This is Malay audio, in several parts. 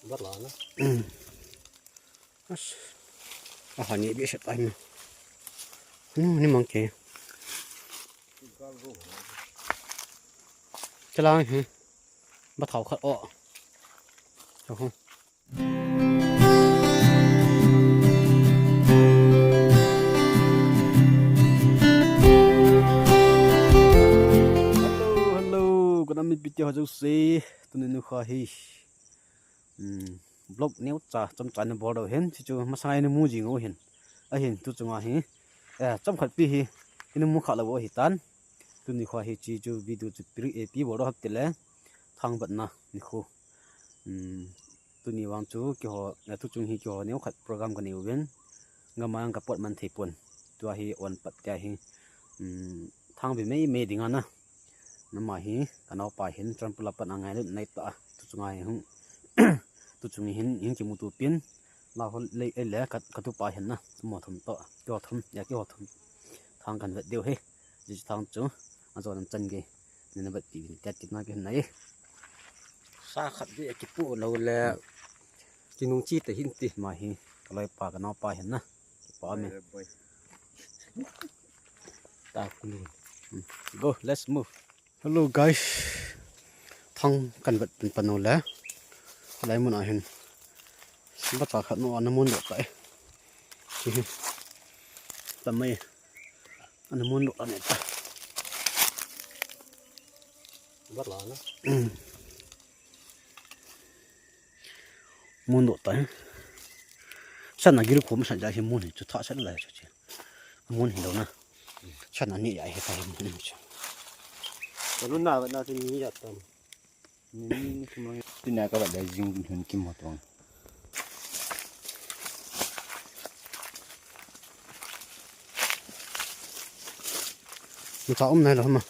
bắt lợn đó. Họ nhẹ biết sẽ tay mà. Nó mong kìa. Cho lao hả? Bắt thảo khát ọ. Được không? Hello, con em bị tiêu hao gì? Tôi nên nuôi hi. Blog nếu trả trong trái nó bỏ đầu hen thì chú mà sai nó mua gì ngô hen. Hen tôi chung hi. Trong khát pi hi. Nó mua khát là bỏ hi tan. Tôi nuôi hi chỉ chú video chụp pi bỏ đầu hấp tiền lẽ. Thang bận na ni khu. Tôi nuôi vang chú kiểu tôi chung hi kiểu nếu khát program cái nhiều bên. Ngắm mang cái pot man thấy buồn. Tôi hi on bắt cái hi. Thang bị mấy đi ngang na. Nó mà hi cái nào phải hin trong pula pan angai lên này ta tôi chung ai hung tôi chung hin chỉ một tụ pin là họ lấy lẽ cái tụ phải hin na một thùng to cho thùng ya cái thùng thang cần vật điều hết chỉ thang chú anh cho làm chân cái nên là vật gì cái nói cái này Sa khát bị cái phụ lâu là cái nông chi để hin tì mà hi cái loại pa cái nào phải hin na pa mình ta cũng go let's move. Hello guys, thang cần vật phần nào lẽ, lấy một ảnh, bắt đầu khát nó ăn muốn được vậy, tầm mấy, ăn muốn được ăn này ta, bắt lợn đó. muốn được vậy, sao này cái cũng sản ra thì muốn thì chúng ta sẽ lấy cho chị, muốn thì đâu nè, sao này vậy thì phải muốn chứ. Lúc nào vẫn là thì nghĩ là tầm nên không tin là các bạn đã dùng hình kim một tuần Mình cháu này là không mà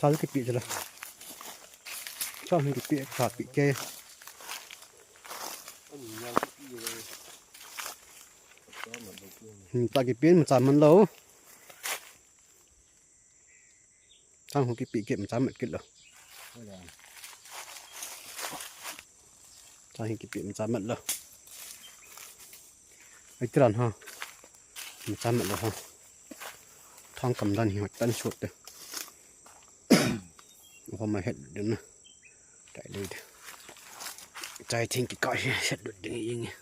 sao cái bị rồi cho mình cái bị phạt bị kê ta cái biến mà chạm mình lâu thằng không cái bị kẹp mà chạm mình kịp rồi thằng cái bị mà chạm mình rồi ấy tiền ha mà chạm mình rồi ha thằng cầm đàn hiệu tan suốt rồi hôm nay hết được nè chạy đi chạy thiên cái coi hết được cái gì nghe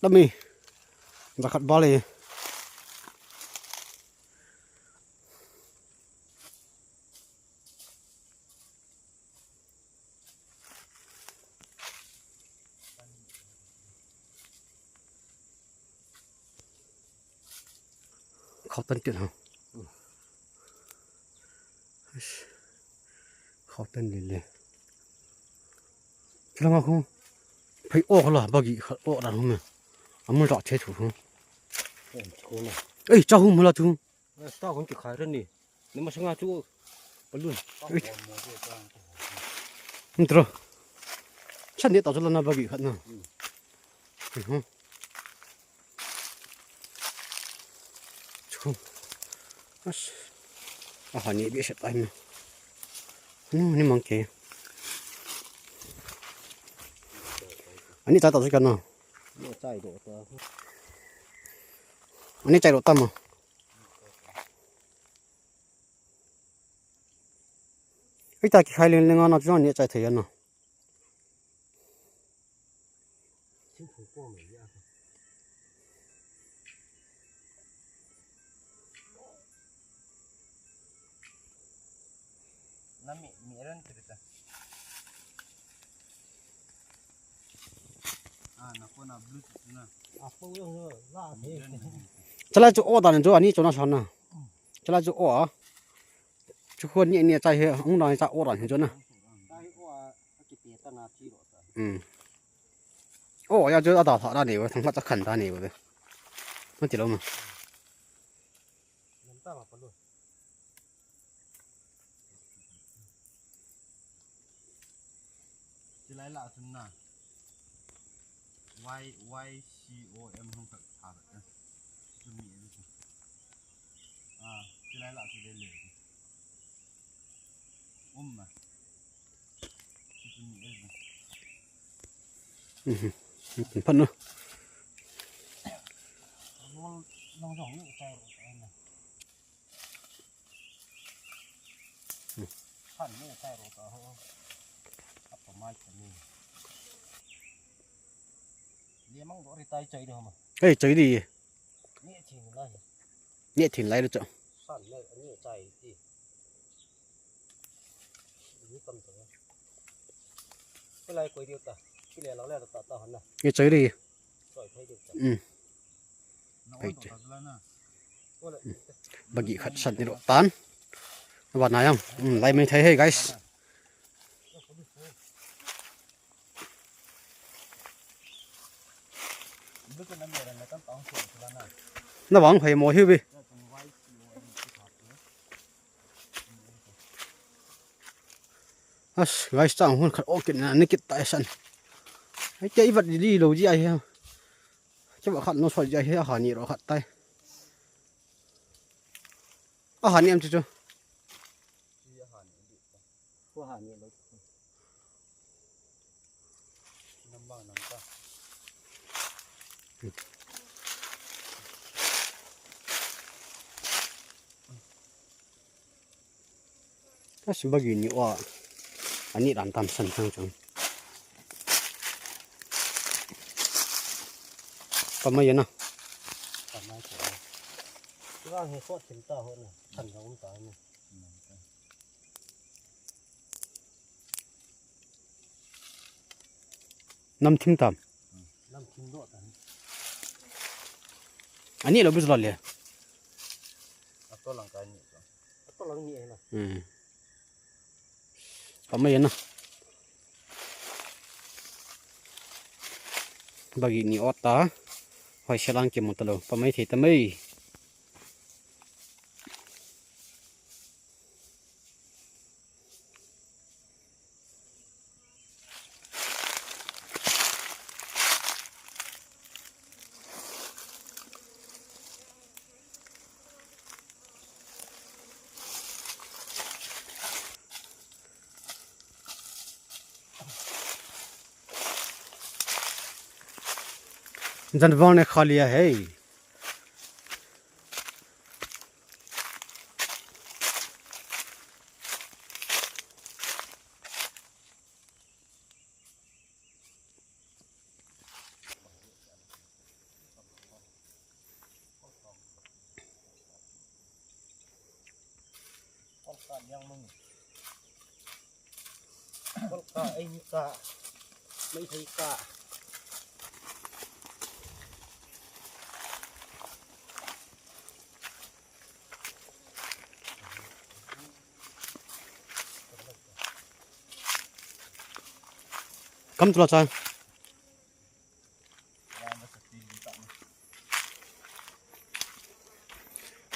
đâm mi và khát bò lên khó tân chuyện hả khó tân liền cho nó không phải ô là bao gì ô đàn không nè muốn rõ chế thủ không ấy cháu không muốn là chú tao cũng chịu khai rất nè nếu mà sang ngao chú bắn luôn không được chắc để tao cho nó bao gì hết nè không chú họ nhẹ biết sẽ tay mà nó mong kìa anh ấy chạy tao sẽ cần nào chạy độ anh ấy chạy độ tâm à cái ta khai lên lên nó cho anh ấy chạy thời gian nào Nami miran cerita. นะคนน่ะบลูทูธนะ อ่ะปูเรื่องล่าเท จะไล่จะอ้อตอนนั้นจ้ะอันนี้จนน่ะชันน่ะจะไล่จะอ้อทุกคนเนี่ยใจเฮองนอยจะอ้อตอนเห็นจนน่ะ ได้ว่ากิเตตนาที่รถ โอ้要就要打他那里，我他妈在啃他那个的，我记了嘛。 น้ำตามาปะลุ จะไล่ละจนน่ะ Y C O M ห้องสักถาดนะจะมีอะไรสิจะไล่ละจะได้เลยมาจะมีอะไรสิ พันเนาะ น้องสองนี่ใจนะท่านนี่ใจรถเขาอัปมาจะมีเลี้ยมั่งรถใจใจเดียวมั้ง เฮ้ยใจดี นี่ทิ้งเลย เนี่ยถึงไรแล้วจ้ะ สั่นเลยอันนี้ใจดีนี่กำตัวเป็นไรก๋วยเตี๋ยวตาที่เรียนเราเรียกตาหันนะ เนี่ยใจดี สวยให้เด็กจ้ะ ไปเจอ บางทีขัดสันนิษฐานว่านายังไรไม่ใช่ให้ guys ลึกกันนั่นเองนะต้องต้องส่งแล้วนะ น้าหวังให้หมอหิวไปguys จ้างคนขัดออกกินนี่กินตายสันไอ้เจ้าอีวัดดีๆเราจีไอ้เหี้ยจะว่าขัดน้องสวยใจให้อาหารนี่เราขัดตายอาหารนี่มันจะ ผู้หานี่เลยน้ำบ้างน้ำตา ถ้าสิบกินนี่ว่าอันนี้ร้านตามสั่งจังประมาณนี้นะ ทำไมเสียที่ว่าเห็ดโคตรถึงตาหัวน่ะขันของตาเนี่ย น้ำทิ้งตาม น้ำทิ้งโดด อันนี้เราไม่รู้เลย ตัวหลังกายนี่ ต้องลองนี่เองนะ ประมาณนี้นะบางทีนี่อดตาหอยเชลังเก็บหมดแล้วประมาณที่ทำไมजानवर ने खा लिया हैยังมึงคนกะไอ้นี่กะไม่ใช่กะकम तुला चाल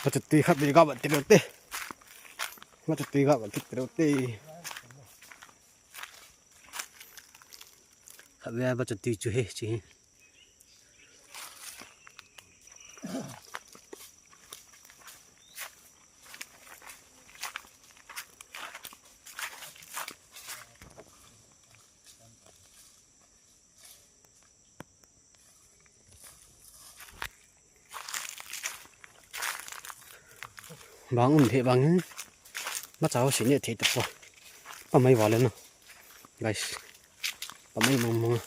macam tiga biga bat tirote macam tiga bat tirote habis macam tujuh sih bangun thì bangun bắt cháu xin nhẹ thì được rồi bà mấy vào lên nào guys bà mấy mong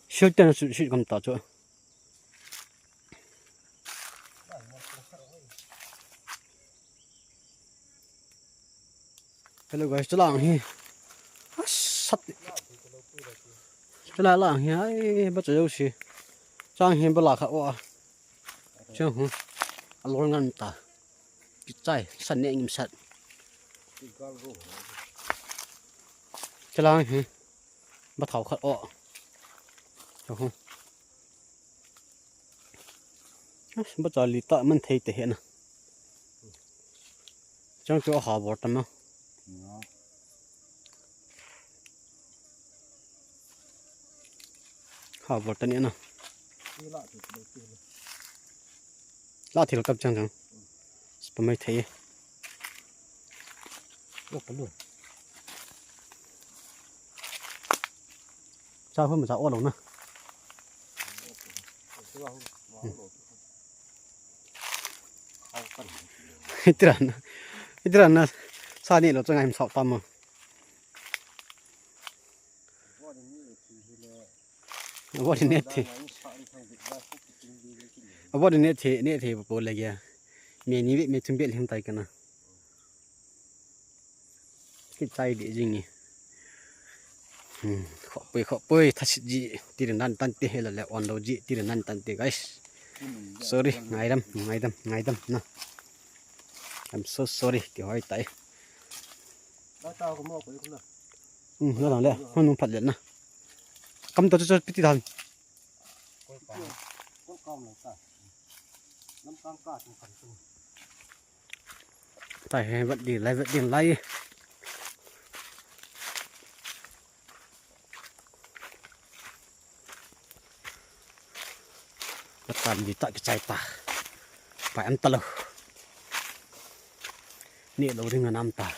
siêu tên sự sự cầm tỏ chỗ hello guys chalang hi sat chala lang hi ai ba chau si chang hi ba la kha wa chang hu alor ngan ta ki chai san ne ngim sat chalang hi ba thau khat o chang hu ba cha li ta man thei te he na chang chu ha bor ta ma ha bor ta ni na la thil kap chang chang pa mai thei lo pa lo cha phom ma cha o lo na Itiran na sa ni lo chang im sau tam mo what in it what in it ne the bo le ya me ni me tum bel him tai kana ki tai de jing ni kho poi thas ji tiran nan tan te hela le on lo ji tiran nan tan te guys sorry ngai dam na I'm so sorry ki hoi tai tao có mua cái nào nó làm lẹ nó phát lên na cầm tao cho piti thằng con cong này ta năm cong cả trong phần tu tại vận điện lại bắt làm gì tại cái trái ta phải ăn tao nè đâu đi ngon ăn ta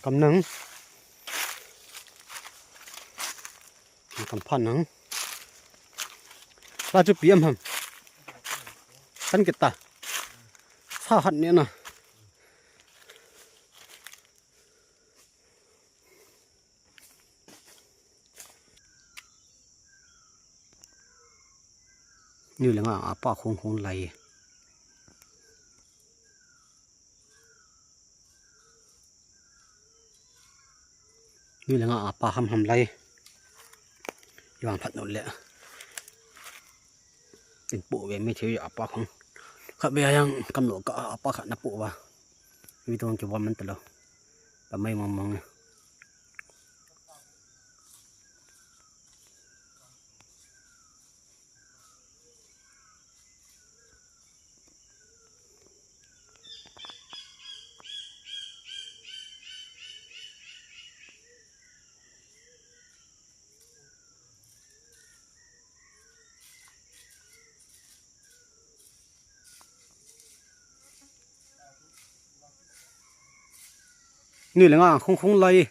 cầm nắng cầm pan nắng ra chút biếm hầm tan cái ta sao hận nữa nè như là ngã apa khung lầy như là ngã apa hầm lầy vàng phật nổi lệ tình bộ về mấy thứ apa không khác bây giờ cầm lỗ cả apa khả nắp bộ vào vì tôi chỉ quan mình từ lâu và mấy mong này như là ngã không lầy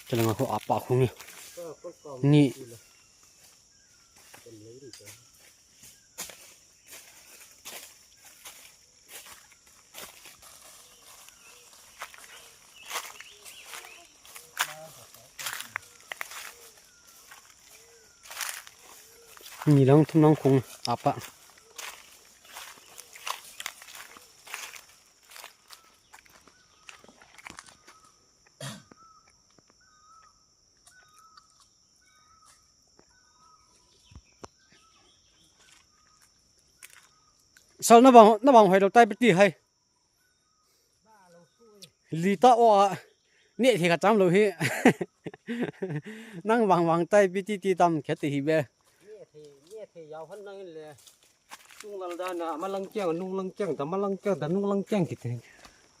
cho nên họ apa không nhỉ nhỉ long thum long không apa sao nó bằng phải đầu tay bị hay lì ta oa nè thì cả trăm lâu hi năng bằng tay bị tâm khét thì bé nè thì giàu hơn năng là nung lần đó nè mà lăng chang ta mà lăng chang ta nung lăng chang kìt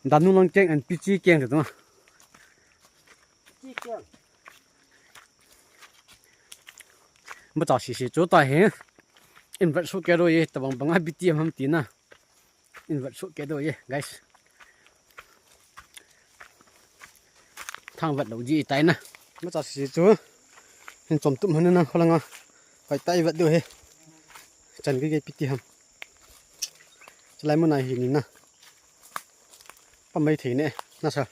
đàn nung lăng chang anh bị chi chang rồi chi chang mà chả xí chỗ tai hết in vật số cái rồi tập bằng hai bị ham tí na in vật số cái rồi guys thang vật đầu gì tay na mà chả xí chỗ in chom tụm hơn nè không là ไปไต้วัดด้วยจันก็ไงพิธีทำจะไล่เมื่อไหร่เห็นนี่นะปั๊มไม่ถึงเนี่ยน่าจะ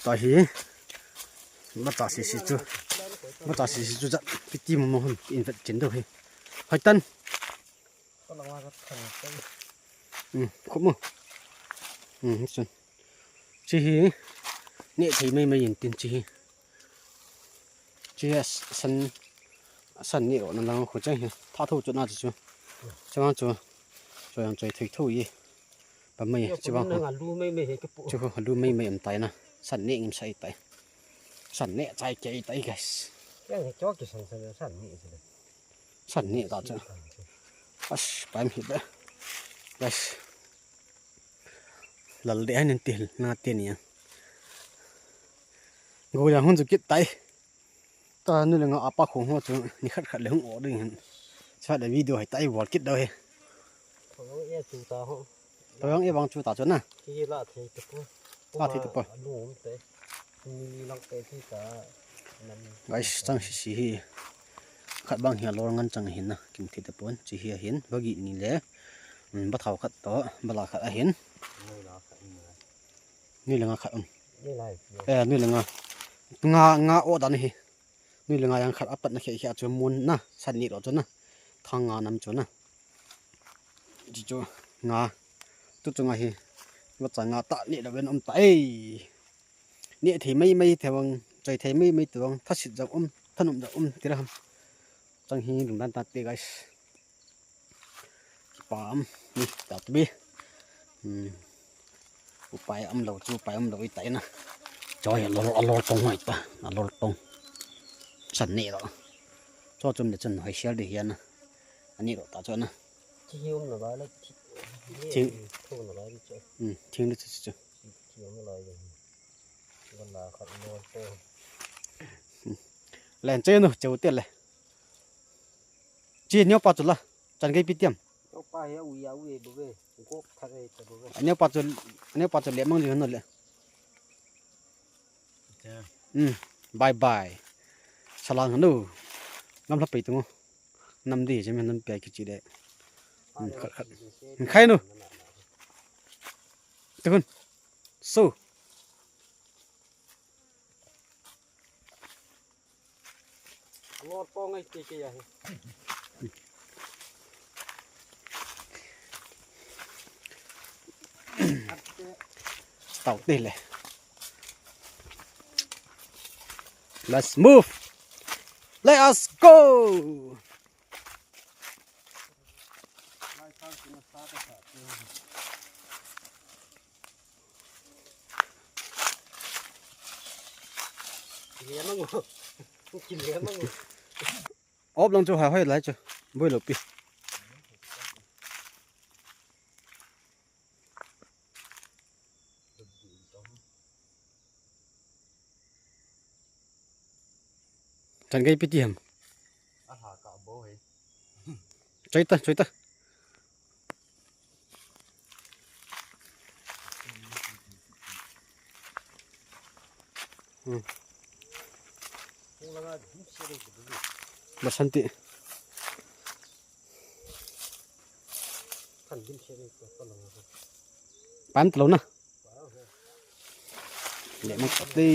ต่อหีมาต่อสิจูมาต่อสิจูจะพิธีมันมันอินเวสต์จินด้วยหอยตันคุ้มมั้งจนชีเนี่ยที่ไม่ยินตินชีสันนี่หรอนั่นเราหัวใจท่าทูจุดน่าจะจูจังหวะจูยังใจถึงทูยี่แบบไม่จังหวะจูดูไม่อันตายนะสันนี่อิมใส่ตายสันนี่ใจใจตาย guys ยังจ่อกี่สันนี่สิ สันนี่ต่อจ้ะอัชไปไม่ได้ guys หลังเดี๋ยวนั่นตีน่าตีเนี่ยกูอยากหุ่นจะกินตายตอนนี้เราอาปากของหัวจูนี่ขัดเลยหัวด้วยเห็นชาติวิดีโอให้ตายวอดกินได้เขาเอ๊ะจูตาห้อง ตัวยังเอ๊ะบางจูตาจนนะ ที่ลาเทตะปูนุ่มเตะมีลังเตะที่ตานั่น guys จังสิขัดบางเหี่ยลองกันจังเห็นนะกินที่ตะปูนจีเหี่ยเห็นบางทีนี่แหละบัดเท่าขัดต่อบลาขัดเห็นนี่เลยงาขัดนี่ไรนี่เลยงาโอดันนี่เลยยังขัดอัปปัดนะแค่จนมุนนะสันนี่หรอจนนะทางงานำจนนะจิจูงาตุ๊จงาว่าจะงาตะนี่เราเป็นไตเนี่ยที่ไม่แถวใจที่ไม่ตัวถ้าสิจะถนนจะที่เราจังฮีหลุมด้านตาเตะ guys ปามนี่จับบีอุปายเราจูไปเราไตนะจอยเราตรงไหนปะเราตรงสันนี่หรอชอบจมเด็ดจนหอยเชลดีเฮียนะอันนี้เราตาจนนะที่หิ้วหน่อยแล้วทิ้งทุ่งหน่อยจ้ะทิ้งเลยจ้ะทิ้งหน่อยวันละขัดนวลโตแหลนเจนุเจ้าเตี้ยเลยจีเนี้ยปัจจุละจันไก่ปิดเตียมเอาไปเอาบุเบ้ก็ทักไอ้ตัวบุเบ้อันนี้ปัจจุเลี้ยมั่งอยู่นั่นเลยบายสลางหันดูน้ำทับไปตรงน้ำดีใช่ไหมน้ำเปียกจีเด้ขัดใครนู่ทุกคนสู้รอดป้องไอ้เจี๊ยบเต่าตีเลย let's move let us go เลี้ยงมั้งกินเลี้ยงมั้งอบลงจะหาให้ไรจ้ะไม่หลบปีจันไก่ปิดยังช่วยตาbasanti pan telur na lek mak di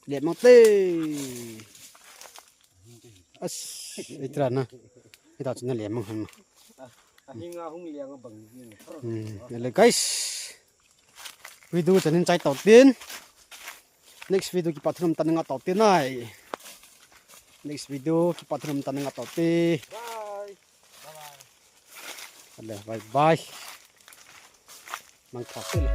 lek mak di as itra na kita cina lek mak hanเลย guys video จะนินใจต่อเตียน next video กี่ปัทรมตันงาต่อเตียนไหน next video กี่ปัทรมตันงาต่อเตียน bye bye มันขาดเลย